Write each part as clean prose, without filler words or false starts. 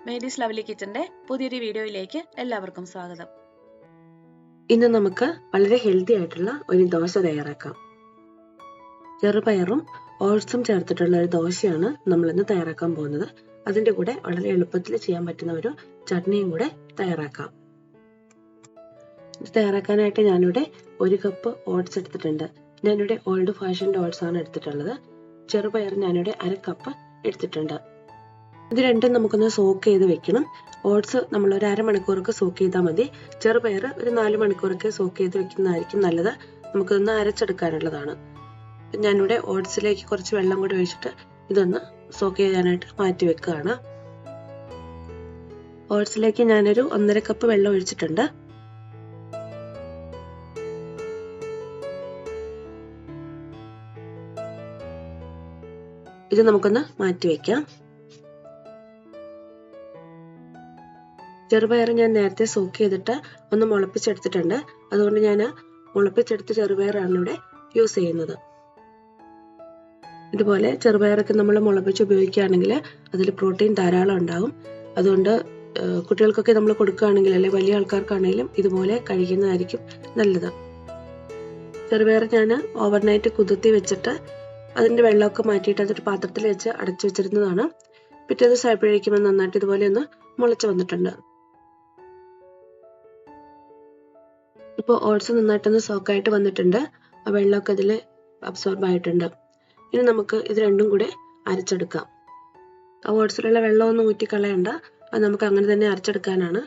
Mary's lovely കിച്ചന്റെ പുതിയൊരു വീഡിയോയിലേക്ക് എല്ലാവർക്കും സ്വാഗതം. ഇന്ന് നമുക്ക് വളരെ ഹെൽത്തി ആയിട്ടുള്ള ഒരു ദോശ തയ്യാറാക്കാം. ചെറുപയറും ഓട്സും ചേർത്തിട്ടുള്ള ഒരു ദോശയാണ് നമ്മൾ ഇന്ന് തയ്യാറാക്കാൻ പോകുന്നത്. അതിന്റെ കൂടെ വളരെ എളുപ്പത്തിൽ ചെയ്യാൻ പറ്റുന്ന ഒരു ചട്നിയും കൂടെ തയ്യാറാക്കാം. ഇത് തയ്യാറാക്കാനായിട്ട് ഞാനിവിടെ 1 കപ്പ് ഓട്സ് എടുത്തിട്ടുണ്ട്. ഞാനിവിടെ ഓൾഡ് ഫാഷൻഡ് ഓട്സ് ആണ് എടുത്തിട്ടുള്ളത്. ചെറുപയർ ഞാനിവിടെ 1/2 കപ്പ് എടുത്തിട്ടുണ്ട്. ഇത് രണ്ടും നമുക്കൊന്ന് സോക്ക് ചെയ്ത് വെക്കണം. ഓട്സ് നമ്മൾ ഒരു 1/2 മണിക്കൂറൊക്കെ സോക്ക് ചെയ്താൽ മതി. ചെറുപയർ ഒരു 4 മണിക്കൂറൊക്കെ സോക്ക് ചെയ്ത് വെക്കുന്നതായിരിക്കും നല്ലത്. നമുക്കിതൊന്ന് അരച്ചെടുക്കാനുള്ളതാണ്. ഞാനിവിടെ ഓട്സിലേക്ക് കുറച്ച് വെള്ളം കൂടി ഒഴിച്ചിട്ട് ഇതൊന്ന് സോക്ക് ചെയ്യാനായിട്ട് മാറ്റി വെക്കുകയാണ്. ഓട്സിലേക്ക് ഞാനൊരു 1.5 കപ്പ് വെള്ളം ഒഴിച്ചിട്ടുണ്ട്. ഇത് നമുക്കൊന്ന് മാറ്റി വെക്കാം. ചെറുപയർ ഞാൻ നേരത്തെ സോക്ക് ചെയ്തിട്ട് ഒന്ന് മുളപ്പിച്ചെടുത്തിട്ടുണ്ട്. അതുകൊണ്ട് ഞാൻ മുളപ്പിച്ചെടുത്ത ചെറുപയറാണ് ഇവിടെ യൂസ് ചെയ്യുന്നത്. ഇതുപോലെ ചെറുപയറൊക്കെ നമ്മൾ മുളപ്പിച്ച് ഉപയോഗിക്കുകയാണെങ്കിൽ അതിൽ പ്രോട്ടീൻ ധാരാളം ഉണ്ടാകും. അതുകൊണ്ട് കുട്ടികൾക്കൊക്കെ നമ്മൾ കൊടുക്കുകയാണെങ്കിൽ അല്ലെങ്കിൽ വലിയ ആൾക്കാർക്കാണെങ്കിലും ഇതുപോലെ കഴിക്കുന്നതായിരിക്കും നല്ലത്. ചെറുപയർ ഞാൻ ഓവർനൈറ്റ് കുതിർത്തി വെച്ചിട്ട് അതിൻ്റെ വെള്ളമൊക്കെ മാറ്റിയിട്ട് അതൊരു പാത്രത്തിൽ വെച്ച് അടച്ചു വെച്ചിരുന്നതാണ്. പിറ്റേ ദിവസം ആയപ്പോഴേക്കും നന്നായിട്ട് ഇതുപോലെ ഒന്ന് മുളച്ച് വന്നിട്ടുണ്ട്. ഇപ്പോൾ ഓട്സ് നന്നായിട്ടൊന്ന് സോക്കായിട്ട് വന്നിട്ടുണ്ട്. ആ വെള്ളമൊക്കെ അതിൽ അബ്സോർബ് ആയിട്ടുണ്ട്. ഇനി നമുക്ക് ഇത് രണ്ടും കൂടെ അരച്ചെടുക്കാം. ആ ഓട്സിലുള്ള വെള്ളമൊന്നും ഊറ്റിക്കളയണ്ട, അത് നമുക്ക് അങ്ങനെ തന്നെ അരച്ചെടുക്കാനാണ്.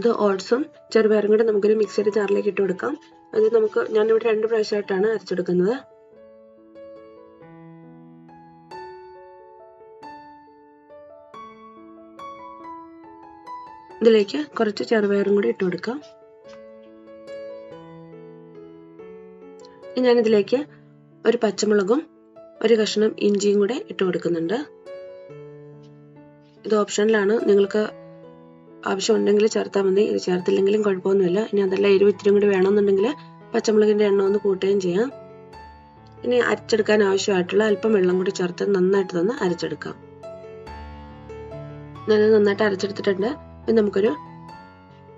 ഇത് ഓട്സും ചെറുപയറും കൂടെ നമുക്കൊരു മിക്സിയുടെ ജാറിലേക്ക് ഇട്ട് കൊടുക്കാം. അത് ഞാനിവിടെ 2 പ്രാവശ്യമായിട്ടാണ് അരച്ചെടുക്കുന്നത്. ഇതിലേക്ക് കുറച്ച് ചെറുപയറും കൂടി ഇട്ട് കൊടുക്കാം. ഞാനിതിലേക്ക് ഒരു പച്ചമുളകും ഒരു കഷ്ണം ഇഞ്ചിയും കൂടെ ഇട്ട് കൊടുക്കുന്നുണ്ട്. ഇത് ഓപ്ഷനിലാണ്, നിങ്ങൾക്ക് ആവശ്യമുണ്ടെങ്കിൽ ചേർത്താൽ മതി. ഇത് ചേർത്തില്ലെങ്കിലും കുഴപ്പമൊന്നുമില്ല. ഇനി അതല്ല എരിവ് ഇത്തിരി കൂടി വേണമെന്നുണ്ടെങ്കിൽ പച്ചമുളകിന്റെ എണ്ണം ഒന്ന് കൂട്ടുകയും ചെയ്യാം. ഇനി അരച്ചെടുക്കാൻ ആവശ്യമായിട്ടുള്ള അല്പം വെള്ളം കൂടി ചേർത്ത് നന്നായിട്ട് തന്നെ അരച്ചെടുക്കാം. ഞാനത് നന്നായിട്ട് അരച്ചെടുത്തിട്ടുണ്ട്. ഇത് നമുക്കൊരു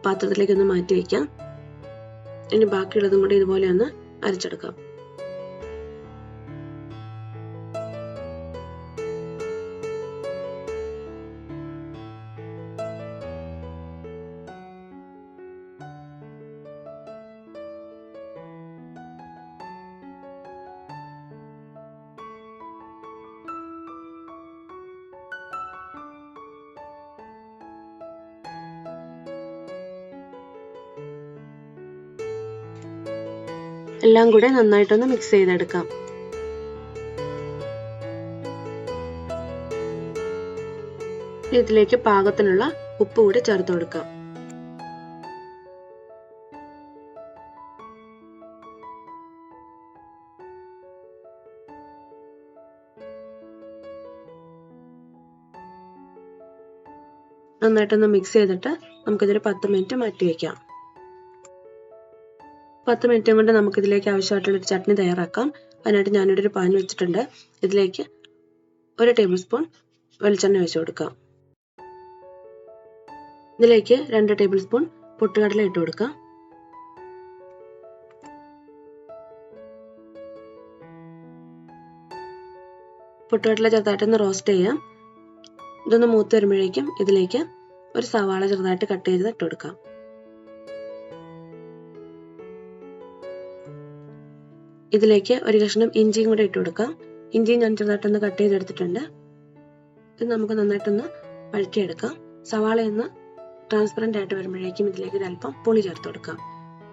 പാത്രത്തിലേക്ക് ഒന്ന് മാറ്റി വയ്ക്കാം. ഇനി ബാക്കിയുള്ളതും കൂടി ഇതുപോലെ ഒന്ന് അരച്ചെടുക്കാം. എല്ലാം കൂടെ നന്നായിട്ടൊന്ന് മിക്സ് ചെയ്തെടുക്കാം. ഇതിലേക്ക് പാകത്തിനുള്ള ഉപ്പ് കൂടി ചേർത്ത് കൊടുക്കാം. നന്നായിട്ടൊന്ന് മിക്സ് ചെയ്തിട്ട് നമുക്കിതൊരു 10 മിനിറ്റ് മാറ്റി വയ്ക്കാം. 10 മിനിറ്റ് കൊണ്ട് നമുക്കിതിലേക്ക് ആവശ്യമായിട്ടുള്ള ഒരു ചട്നി തയ്യാറാക്കാം. അതിനായിട്ട് ഞാനിവിടെ ഒരു പാൻ വെച്ചിട്ടുണ്ട്. ഇതിലേക്ക് 1 ടേബിൾ സ്പൂൺ വെളിച്ചെണ്ണ ഒഴിച്ചു കൊടുക്കാം. ഇതിലേക്ക് 2 ടേബിൾ സ്പൂൺ പൊട്ടുകടല ഇട്ട് കൊടുക്കാം. പൊട്ടുകടല ചെറുതായിട്ടൊന്ന് റോസ്റ്റ് ചെയ്യാം. ഇതൊന്ന് മൂത്ത് വരുമ്പോഴേക്കും ഇതിലേക്ക് ഒരു സവാള ചെറുതായിട്ട് കട്ട് ചെയ്ത് ഇട്ട് കൊടുക്കാം. ഇതിലേക്ക് ഒരു കഷ്ണം ഇഞ്ചിയും കൂടെ ഇട്ട് കൊടുക്കാം. ഇഞ്ചി ഞാൻ ചെറുതായിട്ടൊന്ന് കട്ട് ചെയ്തെടുത്തിട്ടുണ്ട്. ഇത് നമുക്ക് നന്നായിട്ടൊന്ന് വഴറ്റിയെടുക്കാം. സവാള ഒന്ന് ട്രാൻസ്പെറന്റ് ആയിട്ട് വരുമ്പോഴേക്കും ഇതിലേക്ക് ഒരു അല്പം പുളി ചേർത്ത് കൊടുക്കാം.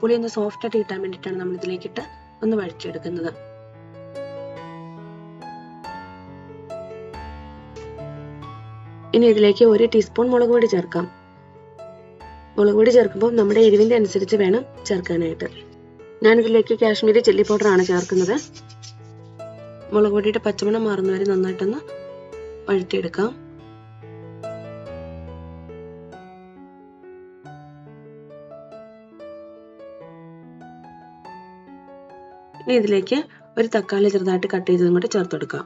പുളി ഒന്ന് സോഫ്റ്റ് ആയിട്ട് കിട്ടാൻ വേണ്ടിയിട്ടാണ് നമ്മൾ ഇതിലേക്കിട്ട് ഒന്ന് വഴറ്റിയെടുക്കുന്നത്. ഇനി ഇതിലേക്ക് 1 ടീസ്പൂൺ മുളക് പൊടി ചേർക്കാം. മുളക് പൊടി ചേർക്കുമ്പോൾ നമ്മുടെ എരിവിന്റെ അനുസരിച്ച് വേണം ചേർക്കാനായിട്ട്. ഞാനിതിലേക്ക് കാശ്മീരി ചില്ലി പൗഡർ ആണ് ചേർക്കുന്നത്. മുളക് പൊടിയുടെ പച്ചമണം മാറുന്നവരെ നന്നായിട്ടൊന്ന് വഴറ്റിയെടുക്കാം. ഇനി ഇതിലേക്ക് ഒരു തക്കാളി ചെറുതായിട്ട് കട്ട് ചെയ്തതും കൂടെ ചേർത്ത് കൊടുക്കാം.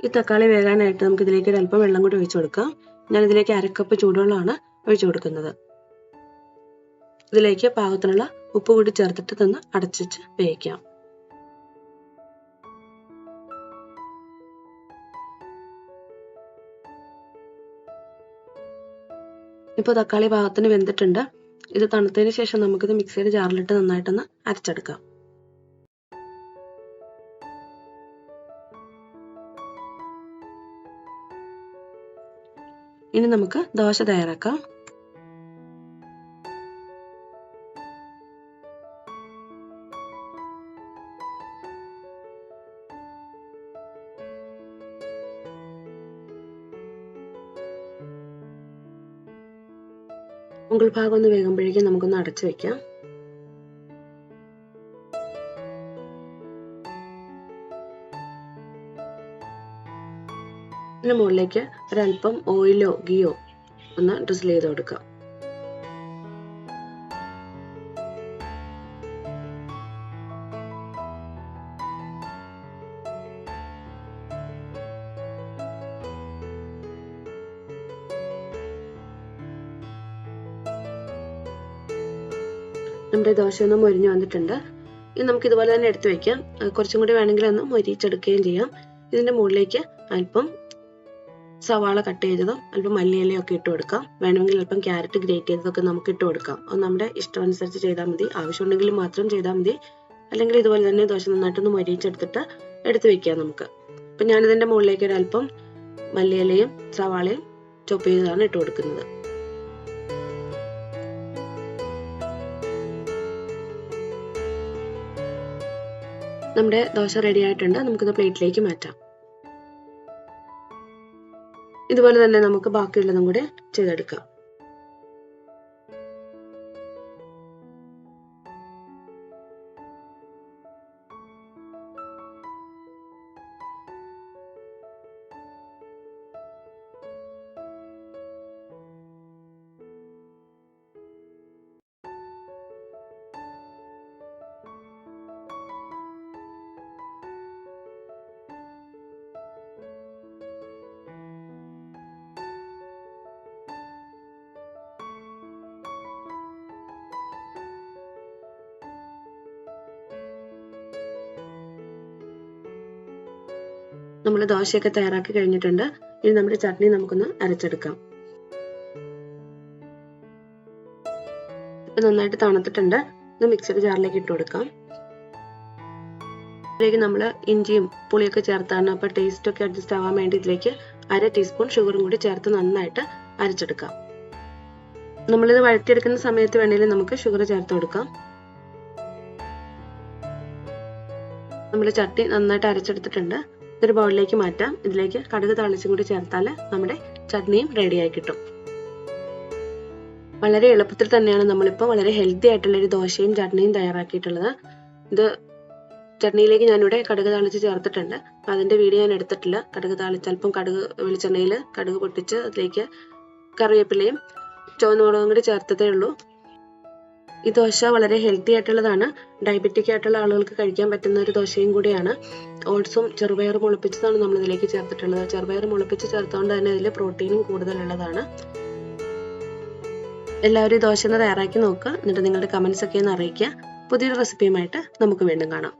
ഈ തക്കാളി വേകാനായിട്ട് നമുക്ക് ഇതിലേക്ക് ഒരു അല്പം വെള്ളം കൂടി ഒഴിച്ചു കൊടുക്കാം. ഞാൻ ഇതിലേക്ക് 1/2 കപ്പ് ചൂടുവെള്ളമാണ് ഒഴിച്ചു കൊടുക്കുന്നത്. ഇതിലേക്ക് പാകത്തിനുള്ള ഉപ്പ് കൂടി ചേർത്തിട്ട് തന്നെ അടച്ചുവെച്ച് വേവിക്കാം. ഇപ്പോൾ തക്കാളി പാകത്തിന് വെന്തിട്ടുണ്ട്. ഇത് തണുത്തതിന് ശേഷം നമുക്കിത് മിക്സിയുടെ ജാറിലിട്ട് നന്നായിട്ടൊന്ന് അരച്ചെടുക്കാം. ഇനി നമുക്ക് ദോശ തയ്യാറാക്കാം. മുകൾ ഭാഗം ഒന്ന് വേകുമ്പോഴേക്കും നമുക്കൊന്ന് അടച്ചു വെക്കാം. ഇതിന് മുകളിലേക്ക് ഒരല്പം ഓയിലോ ഗീയോ ഒന്ന് ഡ്രിസിൽ ചെയ്ത് കൊടുക്കാം. നമ്മുടെ ദോശ ഒന്ന് മൊരിഞ്ഞു വന്നിട്ടുണ്ട്. ഇത് നമുക്ക് ഇതുപോലെ തന്നെ എടുത്തു വെക്കാം. കുറച്ചും കൂടി വേണമെങ്കിൽ ഒന്ന് മൊരിച്ചെടുക്കുകയും ചെയ്യാം. ഇതിന്റെ മുകളിലേക്ക് അല്പം സവാള കട്ട് ചെയ്തതും അല്പം മല്ലിയിലയും ഒക്കെ ഇട്ട് കൊടുക്കാം. വേണമെങ്കിൽ അല്പം ക്യാരറ്റ് ഗ്രേറ്റ് ചെയ്തതൊക്കെ നമുക്ക് ഇട്ട് കൊടുക്കാം. അത് നമ്മുടെ ഇഷ്ടം അനുസരിച്ച് ചെയ്താൽ മതി. ആവശ്യമുണ്ടെങ്കിൽ മാത്രം ചെയ്താൽ മതി. അല്ലെങ്കിൽ ഇതുപോലെ തന്നെ ദോശ നന്നായിട്ടൊന്ന് മൊരിച്ചെടുത്തിട്ട് എടുത്തു വെക്കാം നമുക്ക്. അപ്പം ഞാനിതിന്റെ മുകളിലേക്ക് ഒരു അല്പം മല്ലിയിലയും സവാളയും ചോപ്പ് ചെയ്തതാണ് ഇട്ട് കൊടുക്കുന്നത്. നമ്മുടെ ദോശ റെഡി ആയിട്ടുണ്ട്. നമുക്കിത് പ്ലേറ്റിലേക്ക് മാറ്റാം. ഇതുപോലെ തന്നെ നമുക്ക് ബാക്കിയുള്ളതും കൂടെ ചെയ്തെടുക്കാം. നമ്മൾ ദോശയൊക്കെ തയ്യാറാക്കി കഴിഞ്ഞിട്ടുണ്ട്. ഇനി നമ്മുടെ ചട്നി നമുക്കൊന്ന് അരച്ചെടുക്കാം. ഇപ്പൊ നന്നായിട്ട് തണുത്തിട്ടുണ്ട്. ഇത് മിക്സിയുടെ ജാറിലേക്ക് ഇട്ട് കൊടുക്കാം. ഇതിലേക്ക് നമ്മൾ ഇഞ്ചിയും പുളിയൊക്കെ ചേർത്താണ്. അപ്പൊ ടേസ്റ്റ് ഒക്കെ അഡ്ജസ്റ്റ് ആവാൻ വേണ്ടി ഇതിലേക്ക് 1/2 ടീസ്പൂൺ ഷുഗറും കൂടി ചേർത്ത് നന്നായിട്ട് അരച്ചെടുക്കാം. നമ്മളിത് വഴറ്റിയെടുക്കുന്ന സമയത്ത് വേണമെങ്കിൽ നമുക്ക് ഷുഗർ ചേർത്ത് കൊടുക്കാം. നമ്മൾ ചട്നി നന്നായിട്ട് അരച്ചെടുത്തിട്ടുണ്ട്. ഇതൊരു ബൗളിലേക്ക് മാറ്റാം. ഇതിലേക്ക് കടുക് താളിച്ചും കൂടി ചേർത്താൽ നമ്മുടെ ചട്നിയും റെഡിയായി കിട്ടും. വളരെ എളുപ്പത്തിൽ തന്നെയാണ് നമ്മളിപ്പോൾ വളരെ ഹെൽത്തി ആയിട്ടുള്ള ഒരു ദോശയും ചട്നിയും തയ്യാറാക്കിയിട്ടുള്ളത്. ഇത് ചട്നിയിലേക്ക് ഞാനിവിടെ കടുക് താളിച്ച് ചേർത്തിട്ടുണ്ട്. അപ്പം അതിന്റെ വീഡിയോ ഞാൻ എടുത്തിട്ടില്ല. കടുക് താളിച്ച് അല്പം വെളിച്ചെണ്ണയിൽ കടുക് പൊട്ടിച്ച് അതിലേക്ക് കറിവേപ്പിലയും ചുവന്ന മുളകും കൂടി ചേർത്തതേ ഉള്ളൂ. ഈ ദോശ വളരെ ഹെൽത്തി ആയിട്ടുള്ളതാണ്. ഡയബറ്റിക് ആയിട്ടുള്ള ആളുകൾക്ക് കഴിക്കാൻ പറ്റുന്ന ഒരു ദോശയും കൂടിയാണ്. ഓട്സും ചെറുപയറും മുളപ്പിച്ചതാണ് നമ്മൾ ഇതിലേക്ക് ചേർത്തിട്ടുള്ളത്. ചെറുപയർ മുളപ്പിച്ച് ചേർത്തുകൊണ്ട് തന്നെ ഇതിൽ പ്രോട്ടീനും കൂടുതലുള്ളതാണ്. എല്ലാവരും ഈ ദോശ ഒന്ന് തയ്യാറാക്കി നോക്കുക. എന്നിട്ട് നിങ്ങളുടെ കമന്റ്സ് ഒക്കെ ഒന്ന് അറിയിക്കുക. പുതിയൊരു റെസിപ്പിയുമായിട്ട് നമുക്ക് വീണ്ടും കാണാം.